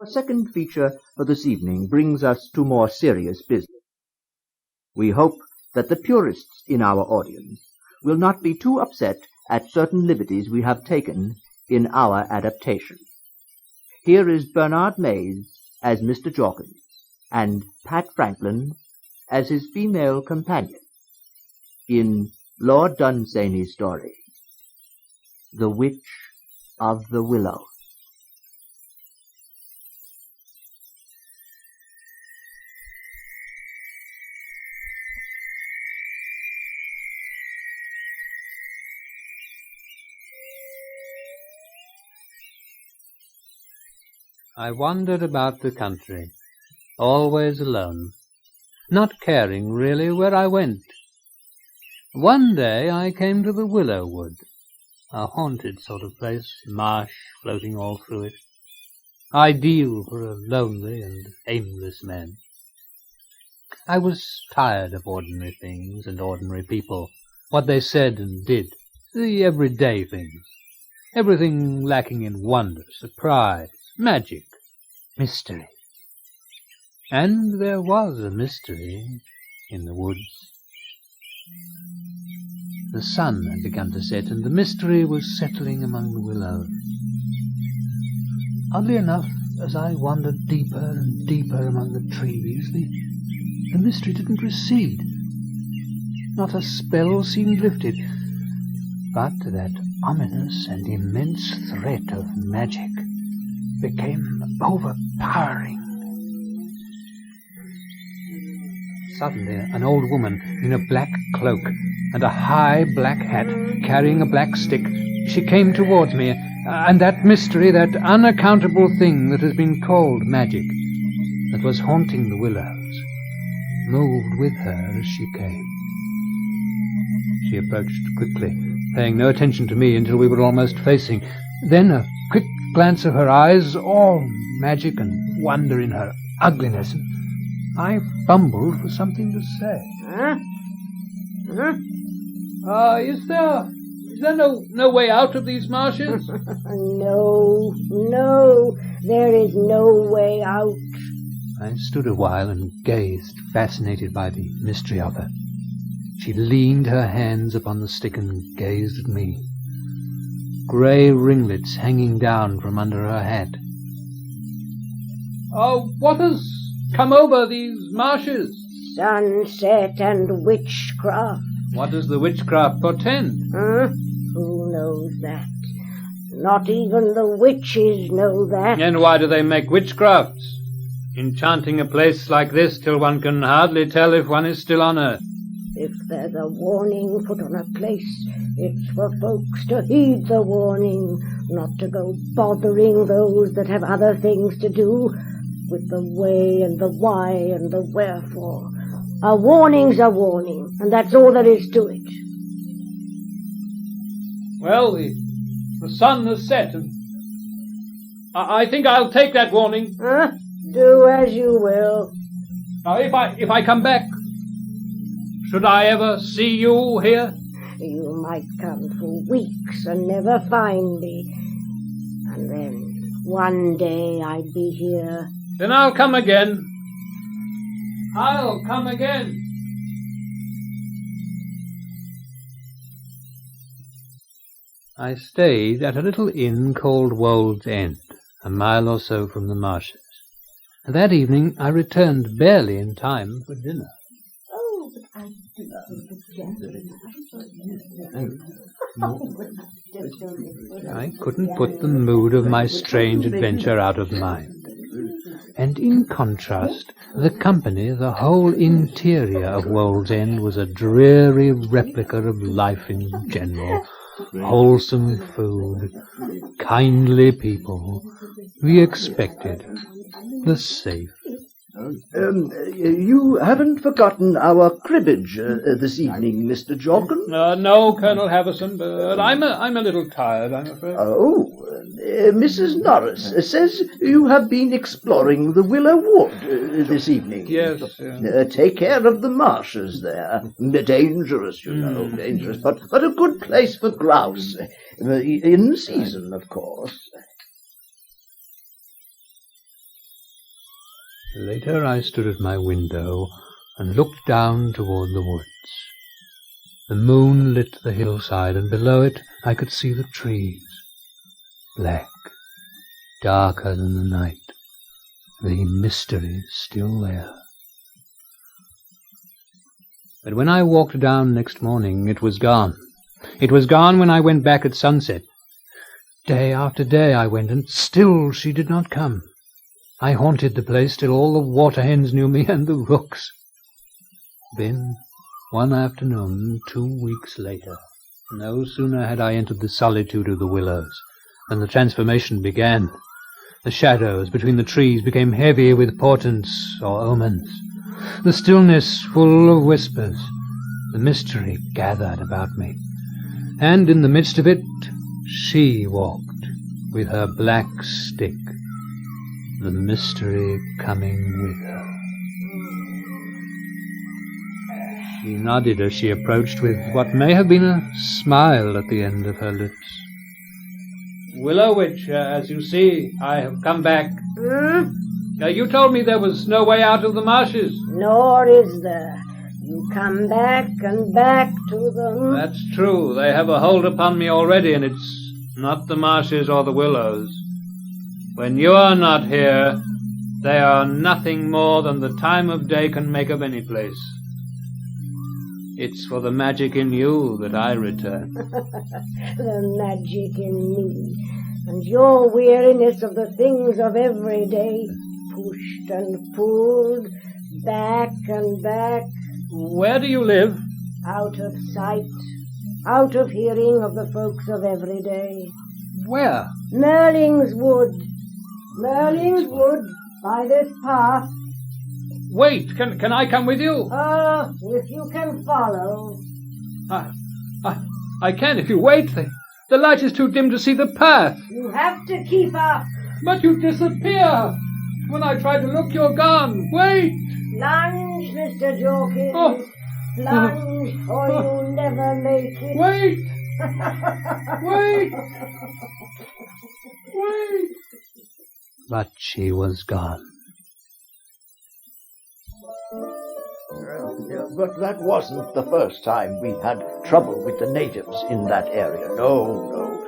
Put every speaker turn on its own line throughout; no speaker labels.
Our second feature for this evening brings us to more serious business. We hope that the purists in our audience will not be too upset at certain liberties we have taken in our adaptation. Here is Bernard Mays as Mr. Jorkins, and Pat Franklin as his female companion, in Lord Dunsany's story, The Witch of the Willows.
I wandered about the country, always alone, not caring really where I went. One day I came to the Willow Wood, a haunted sort of place, marsh floating all through it, ideal for a lonely and aimless man. I was tired of ordinary things and ordinary people, what they said and did, the everyday things, everything lacking in wonder, surprise, magic, mystery. And there was a mystery in the woods. The sun had begun to set, and the mystery was settling among the willows. Oddly enough, as I wandered deeper and deeper among the trees, the mystery didn't recede. Not a spell seemed lifted, but that ominous and immense threat of magic became overpowering. Suddenly, an old woman in a black cloak and a high black hat, carrying a black stick, she came towards me, and that mystery, that unaccountable thing that has been called magic, that was haunting the willows, moved with her as she came. She approached quickly, paying no attention to me until we were almost facing. Then a quick glance of her eyes, all magic and wonder in her ugliness, and I fumbled for something to say. Is there no way out of these marshes?
No, there is no way out.
I stood a while and gazed, fascinated by the mystery of her. She leaned her hands upon the stick and gazed at me, grey ringlets hanging down from under her hat. What has come over these marshes?
Sunset and witchcraft.
What does the witchcraft portend?
Who knows that? Not even the witches know that.
And why do they make witchcrafts? Enchanting a place like this till one can hardly tell if one is still on earth.
If there's a warning put on a place, it's for folks to heed the warning, not to go bothering those that have other things to do with the way and the why and the wherefore. A warning's a warning, and that's all there is to it.
Well, the sun has set, and I think I'll take that warning.
Do as you will.
Now, if I come back, should I ever see you here?
You might come for weeks and never find me. And then one day I'd be here.
Then I'll come again. I'll come again. I stayed at a little inn called Wold's End, a mile or so from the marshes. And that evening I returned barely in time for dinner. I couldn't put the mood of my strange adventure out of mind. And in contrast, the company, the whole interior of Wold's End was a dreary replica of life in general. Wholesome food, kindly people, the expected, the safe.
You haven't forgotten our cribbage this evening, Mr. Jorkins?
No, Colonel Havison, but I'm a little tired, I'm afraid.
Mrs. Norris says you have been exploring the Willow Wood this evening.
Yes.
Take care of the marshes there. Dangerous, you know, dangerous, but a good place for grouse. In season, of course.
Later I stood at my window and looked down toward the woods. The moon lit the hillside, and below it I could see the trees, black, darker than the night, the mystery still there. But when I walked down next morning, it was gone. It was gone when I went back at sunset. Day after day I went, and still she did not come. I haunted the place till all the water hens knew me, and the rooks. Then, one afternoon, 2 weeks later, no sooner had I entered the solitude of the Willows than the transformation began. The shadows between the trees became heavy with portents or omens. The stillness full of whispers. The mystery gathered about me. And in the midst of it, she walked with her black stick, the mystery coming with her. She nodded as she approached, with what may have been a smile at the end of her lips. Willow Witch, as you see, I have come back. You told me there was no way out of the marshes.
Nor is there. You come back and back to them.
That's true. They have a hold upon me already, and it's not the marshes or the willows. When you are not here, they are nothing more than the time of day can make of any place. It's for the magic in you that I return.
The magic in me, and your weariness of the things of every day, pushed and pulled, back and back.
Where do you live?
Out of sight, out of hearing of the folks of every day.
Where?
Merling's Wood. Merling's Wood, by this path.
Wait, can I come with you?
If you can follow.
I can if you wait. The light is too dim to see the path.
You have to keep up.
But you disappear. When I try to look, you're gone. Wait.
Plunge, Mr. Jorkins.
Oh.
Plunge, or you'll never make it.
Wait. Wait. Wait. But she was gone.
But that wasn't the first time we had trouble with the natives in that area. No.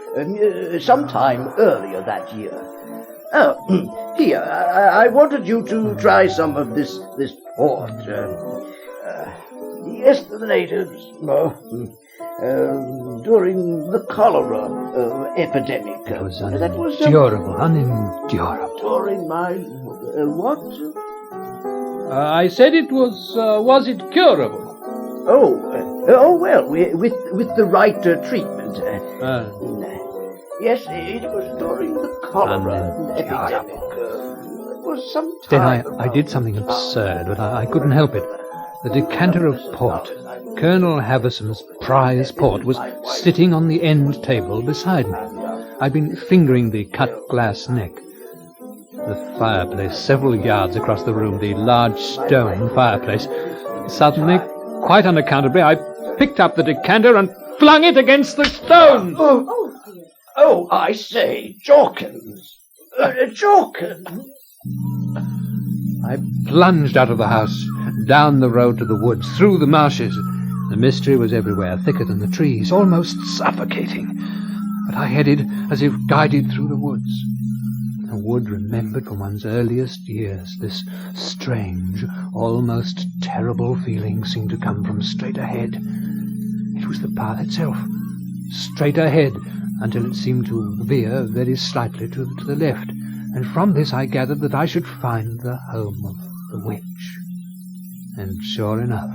Sometime earlier that year. Here, I wanted you to try some of this port. Yes, the natives, during the cholera epidemic.
It was unendurable, unendurable.
During my... what?
I said it was it curable?
Well, with the right treatment. Yes, it was during the cholera epidemic. It was some time.
Then I did something absurd, but I couldn't help it. The decanter of port, Colonel Haverson's prize port, was sitting on the end table beside me. I'd been fingering the cut glass neck. The fireplace, several yards across the room, the large stone fireplace. Suddenly, quite unaccountably, I picked up the decanter and flung it against the stone.
Oh, I say, Jorkins. Jorkins.
I plunged out of the house, down the road to the woods, through the marshes. The mystery was everywhere, thicker than the trees, almost suffocating. But I headed as if guided through the woods. A wood remembered from one's earliest years. This strange, almost terrible feeling seemed to come from straight ahead. It was the path itself, straight ahead, until it seemed to veer very slightly to the left, and from this I gathered that I should find the home of the witch. And sure enough,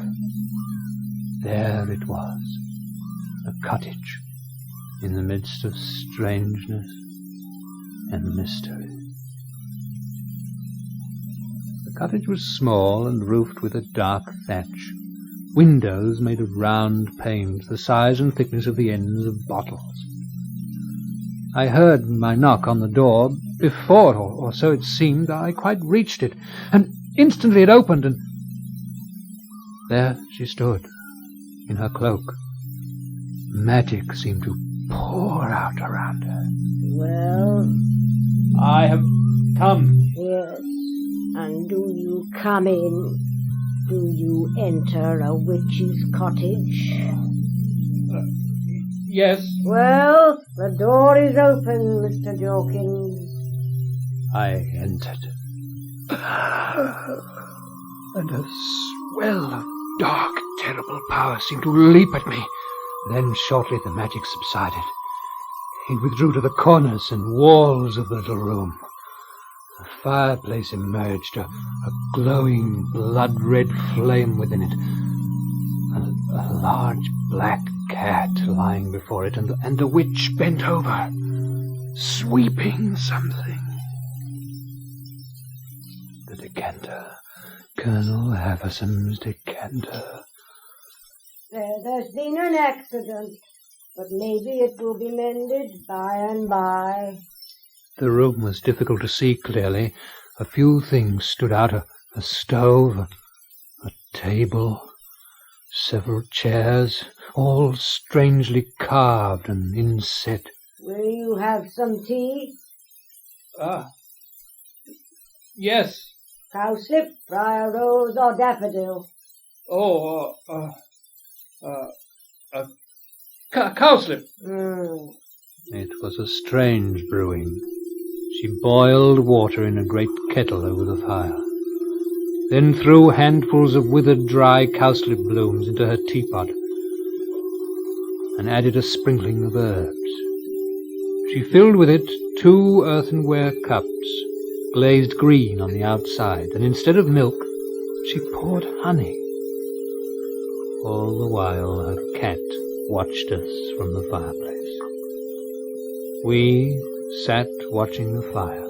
there it was, a cottage in the midst of strangeness and mystery. The cottage was small and roofed with a dark thatch, windows made of round panes the size and thickness of the ends of bottles. I heard my knock on the door before, or so it seemed. I quite reached it, and instantly it opened, and there she stood, in her cloak. Magic seemed to pour out around her.
Well?
I have come.
Yes, and Do you come in? Do you enter a witch's cottage?
Yes.
Well, the door is open, Mr. Dawkins.
I entered. And a swell of dark, terrible power seemed to leap at me. Then shortly the magic subsided. It withdrew to the corners and walls of the little room. A fireplace emerged, a glowing blood-red flame within it. A large black cat lying before it, and the witch bent over, sweeping something. The decanter. Colonel Haversham's decanter.
There's been an accident, but maybe it will be mended by and by.
The room was difficult to see clearly. A few things stood out, a stove, a table, several chairs, all strangely carved and inset.
Will you have some tea?
Yes.
Cowslip, briar rose, or daffodil?
Cowslip.
It
was a strange brewing. She boiled water in a great kettle over the fire, then threw handfuls of withered dry cowslip blooms into her teapot, and added a sprinkling of herbs. She filled with it 2 earthenware cups, glazed green on the outside, and instead of milk, she poured honey. All the while her cat watched us from the fireplace. We sat watching the fire,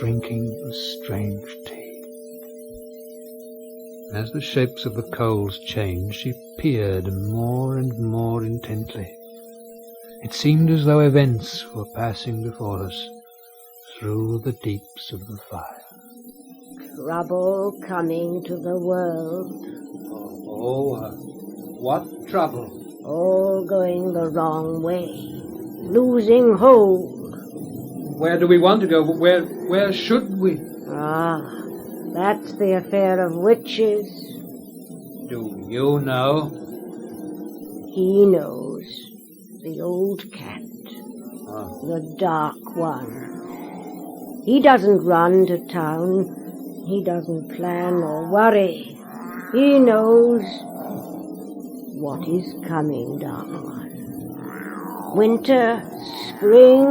drinking the strange tea. As the shapes of the coals changed, she peered more and more intently. It seemed as though events were passing before us through the deeps of the fire.
Trouble coming to the world.
What trouble?
All going the wrong way. Losing hold.
Where do we want to go? Where should we?
That's the affair of witches.
Do you know?
He knows. The old cat. The dark one. He doesn't run to town. He doesn't plan or worry. He knows what is coming, dark one. Winter, spring,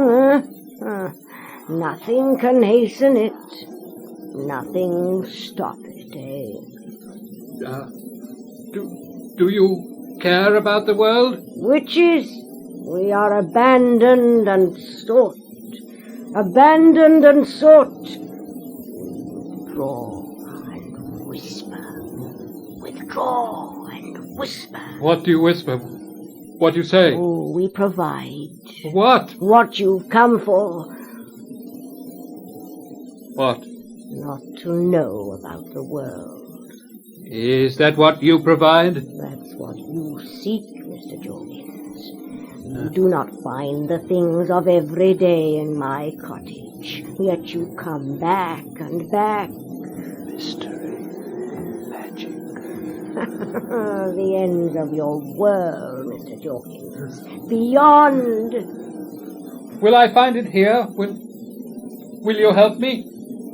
nothing can hasten it. Nothing stop it, eh?
Do you care about the world?
Witches, we are abandoned and sought. Abandoned and sought. Withdraw and whisper. Withdraw and whisper.
What do you whisper? What do you say?
Oh, we provide.
What?
What you've come for.
What?
Not to know about the world.
Is that what you provide?
That's what you seek, Mr. Jorkins. You do not find the things of every day in my cottage, yet you come back and back.
Mystery, magic.
The ends of your world, Mr. Jorkins. Beyond.
Will I find it here? Will you help me?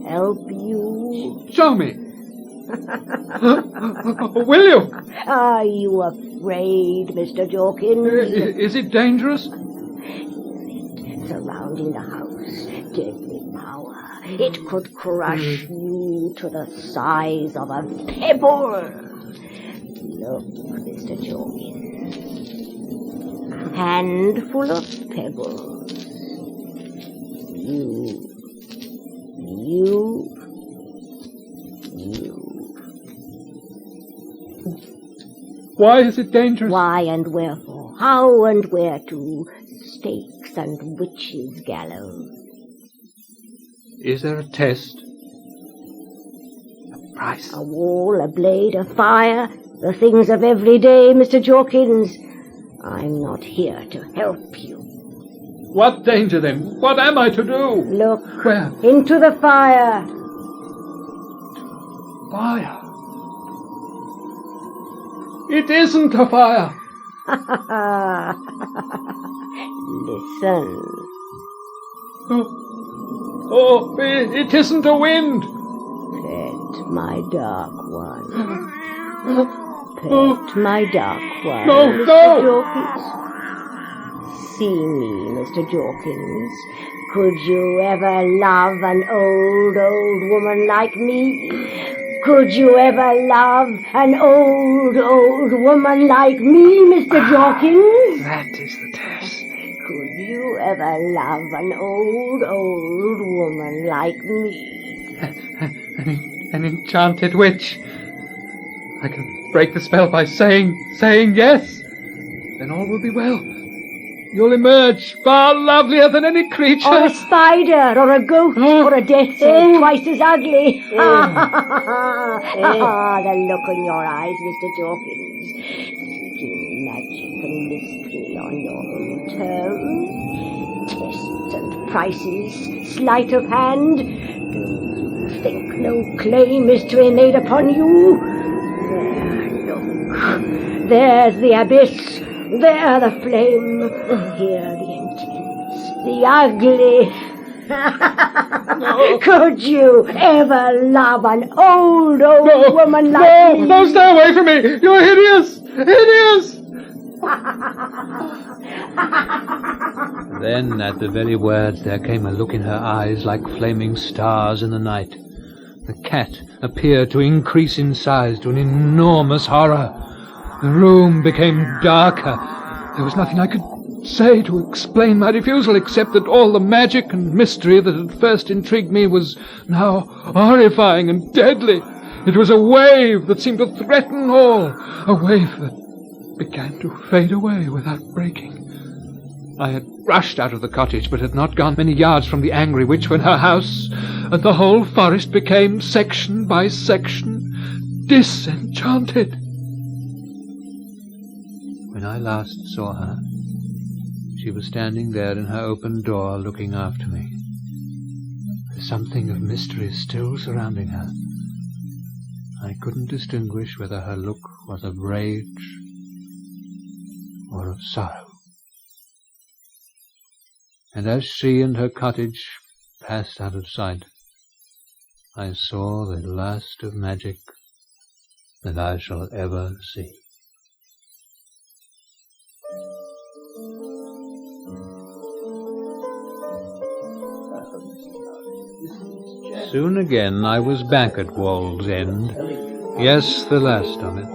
Help you?
Show me. Will you?
Are you afraid, Mr. Jorkins?
Is it dangerous?
Surrounding the house, deadly power. It could crush you to the size of a pebble. Look, Mr. Jorkins. A handful of pebbles. You.
Why is it dangerous?
Why and wherefore? How and where to? Stakes and witches' gallows.
Is there a test? A price?
A wall, a blade, a fire, the things of every day, Mr. Jorkins. I'm not here to help you.
What danger, then? What am I to do?
Look.
Where?
Into the fire.
Fire. It isn't a fire.
Listen.
Oh, it isn't a wind.
Pet, my dark one. Pet, my dark one.
No,
Mr.
no.
Jorkins. See me, Mr. Jorkins. Could you ever love an old woman like me? Could you ever love an old woman like me, Mr. Jorkins?
That is the test.
Could you ever love an old woman like me?
An enchanted witch. I can break the spell by saying yes. Then all will be well. You'll emerge far lovelier than any creature.
Or a spider, or a ghost, or a death snake twice as ugly. The look in your eyes, Mr. Jorkins. Seeking magic and mystery on your own terms. Tests and prices, sleight of hand. Do you think no claim is to be made upon you? There, look. There's the abyss. There the flame, here the emptiness, the ugly. Could you ever love an old woman like me?
No, stay away from me! You're hideous! Hideous!
Then, at the very words, there came a look in her eyes like flaming stars in the night. The cat appeared to increase in size to an enormous horror. The room became darker. There was nothing I could say to explain my refusal, except that all the magic and mystery that had first intrigued me was now horrifying and deadly. It was a wave that seemed to threaten all, a wave that began to fade away without breaking. I had rushed out of the cottage, but had not gone many yards from the angry witch when her house and the whole forest became, section by section, disenchanted. When I last saw her, she was standing there in her open door looking after me. There's something of mystery still surrounding her. I couldn't distinguish whether her look was of rage or of sorrow. And as she and her cottage passed out of sight, I saw the last of magic that I shall ever see. Soon again I was back at Wall's End. Yes, the last of it.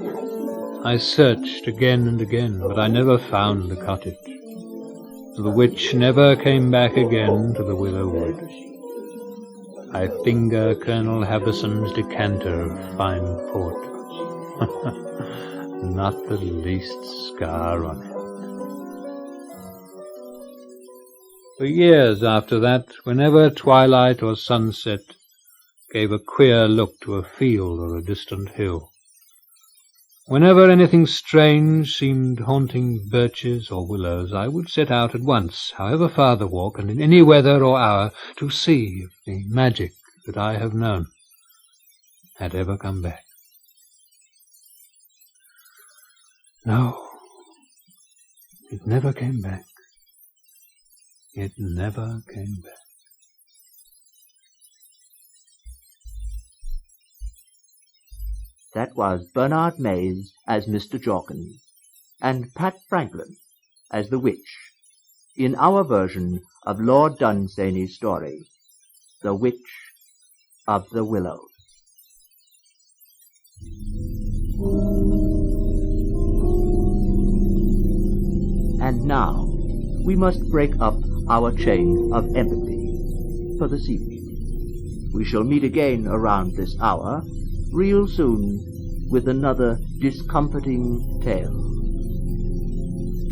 I searched again and again, but I never found the cottage. The witch never came back again to the Willow Wood. I finger Colonel Haverson's decanter of fine port. Not the least scar on it. For years after that, whenever twilight or sunset gave a queer look to a field or a distant hill, whenever anything strange seemed haunting birches or willows, I would set out at once, however far the walk, and in any weather or hour, to see if the magic that I have known had ever come back. No, it never came back. It never came back.
That was Bernard Mays as Mr. Jorkins, and Pat Franklin as the witch, in our version of Lord Dunsany's story, The Witch of the Willows. And now we must break up our chain of empathy for this evening. We shall meet again around this hour, real soon, with another discomforting tale.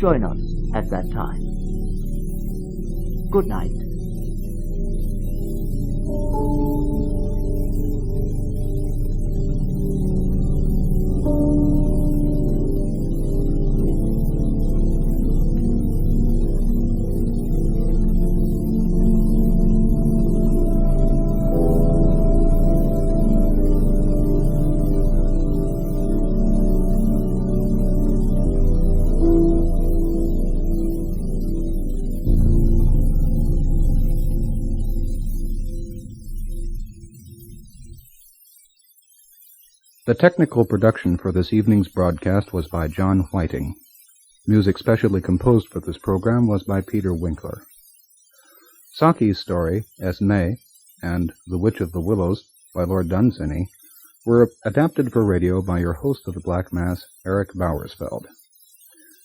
Join us at that time. Good night.
The technical production for this evening's broadcast was by John Whiting. Music specially composed for this program was by Peter Winkler. Saki's story, Esme, and The Witch of the Willows by Lord Dunsany were adapted for radio by your host of the Black Mass, Eric Bauersfeld.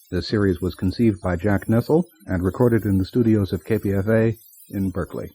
This series was conceived by Jack Nessel and recorded in the studios of KPFA in Berkeley.